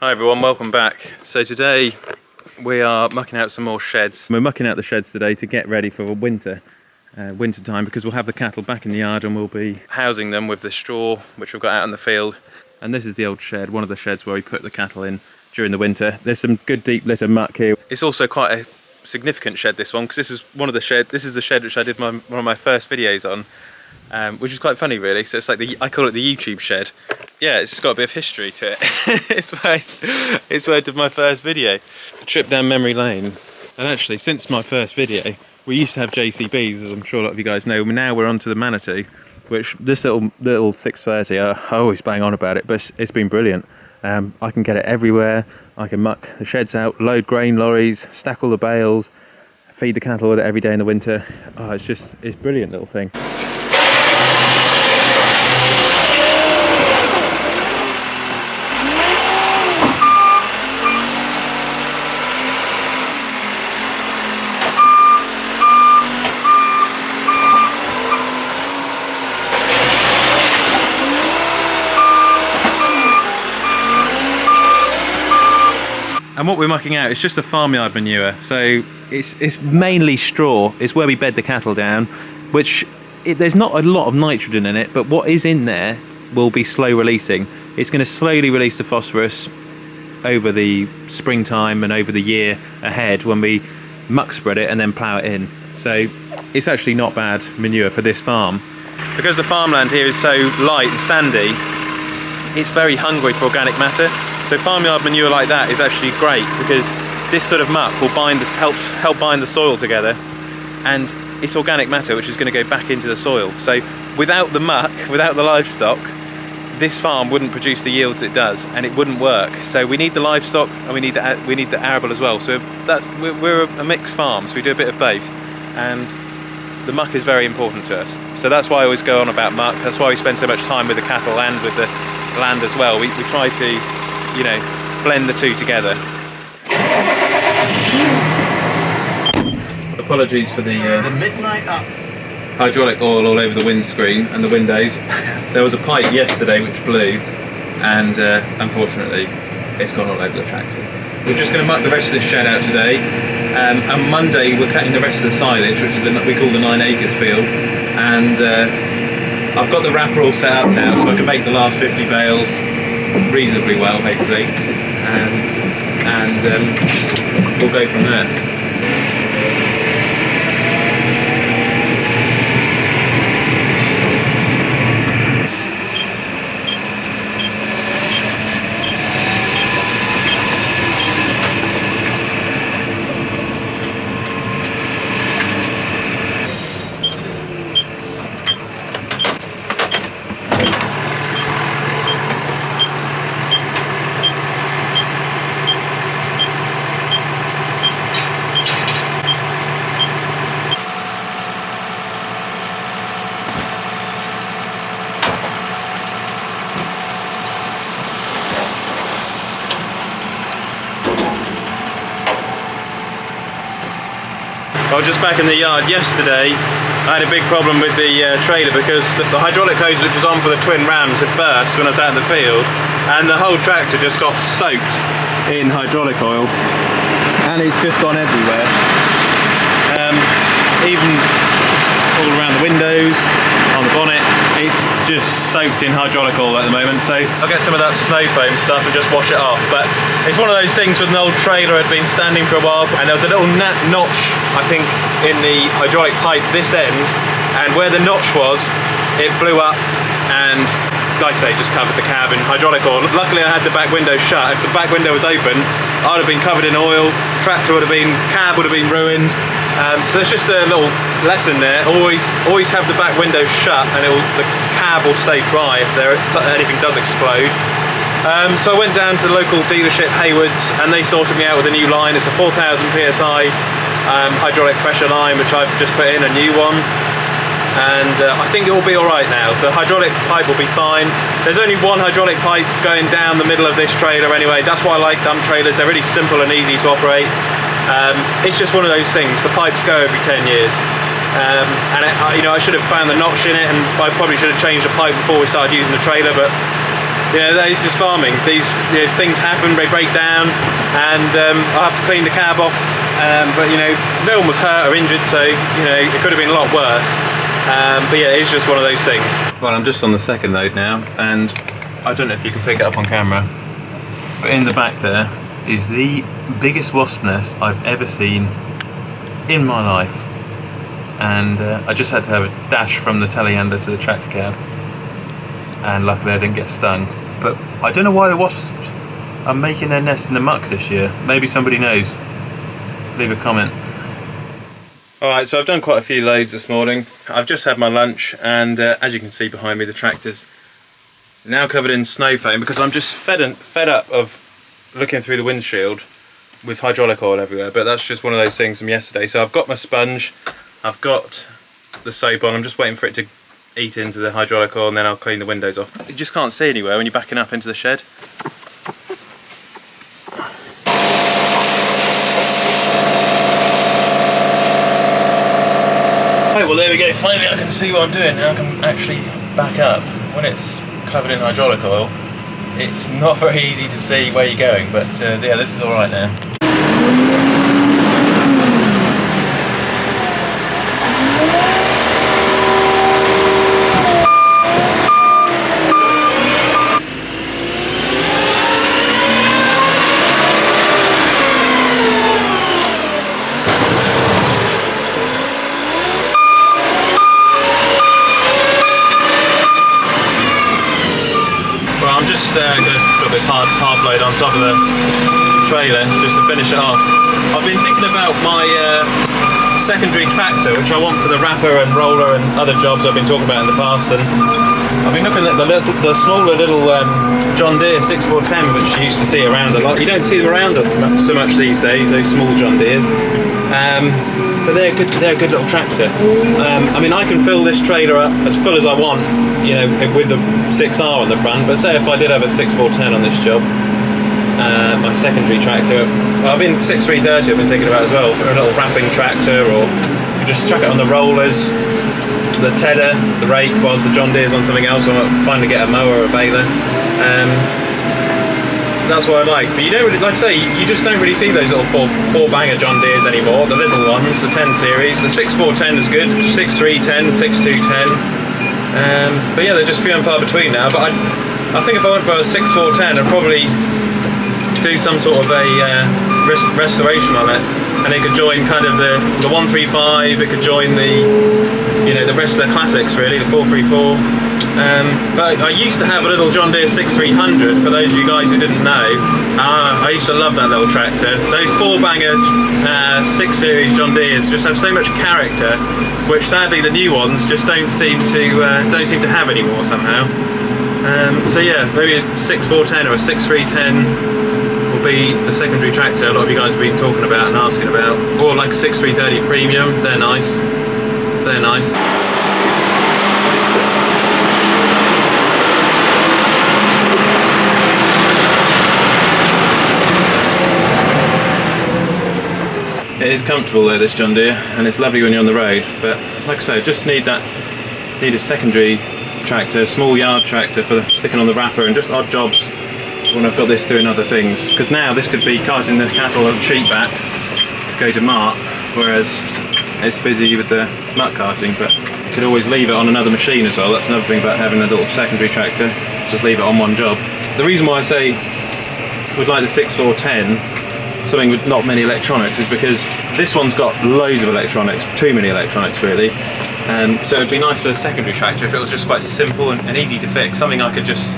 Hi everyone, welcome back. So today we are mucking out some more sheds. We're mucking out the sheds today to get ready for winter time, because we'll have the cattle back in the yard and we'll be housing them with the straw which we've got out in the field. And this is the old shed, one of the sheds where we put the cattle in during the winter. There's some good deep litter muck here. It's also quite a significant shed, this one, because this is the shed which I did one of my first videos on. Which is quite funny really, so it's like I call it the YouTube shed. Yeah, it's got a bit of history to it. it's where I did my first video. A trip down memory lane. And actually, since my first video, we used to have JCBs, as I'm sure a lot of you guys know. Now we're on to the Manitou, which this little 630, I always bang on about it, but it's been brilliant. I can get it everywhere. I can muck the sheds out, load grain lorries, stack all the bales, feed the cattle with it every day in the winter. Oh, it's a brilliant little thing. And what we're mucking out is just a farmyard manure, so it's mainly straw. It's where we bed the cattle down, which there's not a lot of nitrogen in it, but what is in there will be slow releasing. It's going to slowly release the phosphorus over the springtime and over the year ahead when we muck spread it and then plough it in. So it's actually not bad manure for this farm. Because the farmland here is so light and sandy, it's very hungry for organic matter. So farmyard manure like that is actually great, because this sort of muck will help bind the soil together, and it's organic matter which is going to go back into the soil. So without the muck, without the livestock, this farm wouldn't produce the yields it does, and it wouldn't work. So we need the livestock and we need the arable as well. So we're a mixed farm, so we do a bit of both, and the muck is very important to us. So that's why I always go on about muck. That's why we spend so much time with the cattle and with the land as well. We try to, blend the two together. Apologies for the midnight up. Hydraulic oil all over the windscreen and the windows. There was a pipe yesterday which blew, and unfortunately it's gone all over the tractor. We're just going to muck the rest of this shed out today. On Monday we're cutting the rest of the silage, which is we call the 9 acres field, and I've got the wrapper all set up now, so I can make the last 50 bales reasonably well, hopefully, and we'll go from there. I was just back in the yard yesterday. I had a big problem with the trailer, because the hydraulic hose which was on for the twin rams had burst when I was out in the field, and the whole tractor just got soaked in hydraulic oil, and it's just gone everywhere. Even all around the windows, on the bonnet, it's just soaked in hydraulic oil at the moment. So I'll get some of that snow foam stuff and just wash it off. But it's one of those things with an old trailer had been standing for a while, and there was a little notch, I think, in the hydraulic pipe this end, and where the notch was, it blew up and, like I say, just covered the cab in hydraulic oil. Luckily I had the back window shut. If the back window was open, I'd have been covered in oil, cab would have been ruined. So it's just a little lesson there. Always have the back window shut, and the cab will stay dry if anything does explode. So I went down to the local dealership, Hayward's, and they sorted me out with a new line. It's a 4,000 psi hydraulic pressure line, which I've just put in a new one, and I think it will be alright now. The hydraulic pipe will be fine. There's only one hydraulic pipe going down the middle of this trailer anyway. That's why I like dump trailers. They're really simple and easy to operate. It's just one of those things. The pipes go every 10 years. I should have found the notch in it, and I probably should have changed the pipe before we started using the trailer, but that is just farming. These things happen, they break down, and I have to clean the cab off. But no one was hurt or injured, so it could have been a lot worse. But yeah, it's just one of those things. Well, I'm just on the second load now, and I don't know if you can pick it up on camera, but in the back there is the biggest wasp nest I've ever seen in my life. And I just had to have a dash from the telehandler to the tractor cab, and luckily I didn't get stung. But I don't know why the wasps are making their nest in the muck this year. Maybe somebody knows. Leave a comment. Alright, so I've done quite a few loads this morning. I've just had my lunch, and as you can see behind me, the tractor's now covered in snow foam because I'm just fed up of looking through the windshield with hydraulic oil everywhere. But that's just one of those things from yesterday. So I've got my sponge, I've got the soap on, I'm just waiting for it to eat into the hydraulic oil, and then I'll clean the windows off. You just can't see anywhere when you're backing up into the shed. Right, well there we go, finally I can see what I'm doing now. I can actually back up. When it's covered in hydraulic oil, it's not very easy to see where you're going, but yeah, this is alright now. Going to drop this half load on top of the trailer just to finish it off. I've been thinking about my secondary tractor, which I want for the wrapper and roller and other jobs I've been talking about in the past, and I've been looking at the smaller little John Deere 6410, which you used to see around a lot. You don't see them around so much these days, those small John Deeres. But they're a good little tractor. I mean, I can fill this trailer up as full as I want, with the 6R on the front. But say if I did have a 6410 on this job, my secondary tractor, I've been 6330. I've been thinking about as well for a little wrapping tractor, or you could just chuck it on the rollers, the tedder, the rake, whilst the John Deere's on something else. When I finally get a mower or a baler. That's what I like, but you don't really, like I say, you just don't really see those little four banger John Deeres anymore. The little ones, the 10 series, the 6410 is good, 6310, 6210. But yeah, they're just few and far between now. But I think if I went for a 6410, I'd probably do some sort of a restoration on it, and it could join kind of the 135. It could join the rest of the classics really, the 434. But I used to have a little John Deere 6300, for those of you guys who didn't know. I used to love that little tractor. Those 4-banger 6 Series John Deeres just have so much character, which sadly the new ones just don't seem to have anymore somehow. So yeah, maybe a 6410 or a 6310 will be the secondary tractor a lot of you guys have been talking about and asking about. Or like a 6330 Premium, they're nice. They're nice. It is comfortable though, this John Deere, and it's lovely when you're on the road, but like I say, I just need a secondary tractor, small yard tractor for sticking on the wrapper and just odd jobs when I've got this doing other things. Because now this could be carting the cattle on sheep back, go to mark, whereas it's busy with the muck carting, but you could always leave it on another machine as well. That's another thing about having a little secondary tractor, just leave it on one job. The reason why I say we'd like the 6410, something with not many electronics, is because this one's got loads of electronics, too many electronics really. So it'd be nice for a secondary tractor if it was just quite simple and easy to fix, something I could just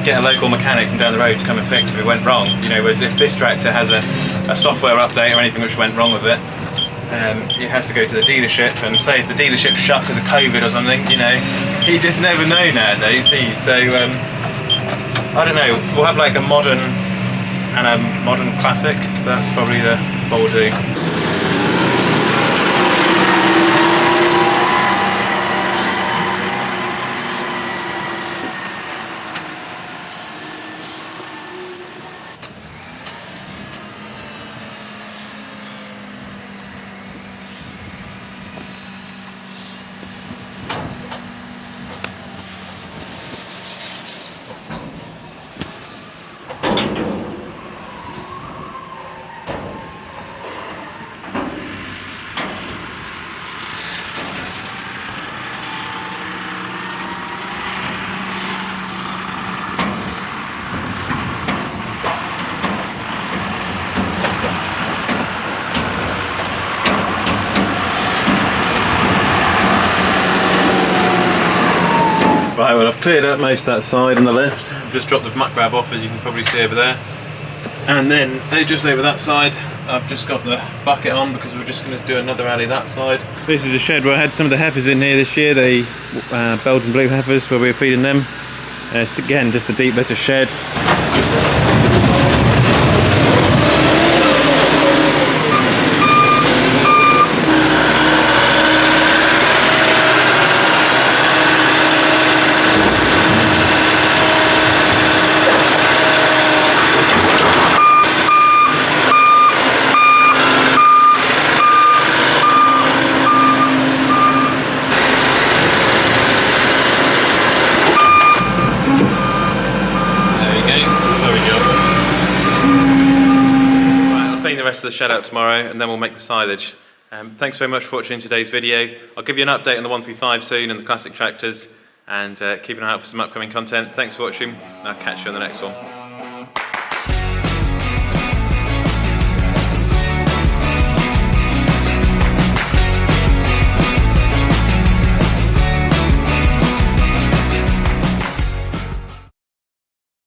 get a local mechanic from down the road to come and fix if it went wrong. Whereas if this tractor has a software update or anything which went wrong with it, it has to go to the dealership, and say if the dealership's shut because of COVID or something, you just never know nowadays, do you? So I don't know, we'll have like a modern and a modern classic. That's probably what we'll do. Right, well I've cleared up most of that side on the left. I've just dropped the muck grab off, as you can probably see over there. And then just over that side, I've just got the bucket on because we're just going to do another alley that side. This is a shed where I had some of the heifers in here this year, the Belgian blue heifers, where we were feeding them. It's, again, just a deep litter shed. The rest of the shed out tomorrow, and then we'll make the silage. Thanks very much for watching today's video. I'll give you an update on the 135 soon and the classic tractors, and keep an eye out for some upcoming content. Thanks for watching, and I'll catch you on the next one.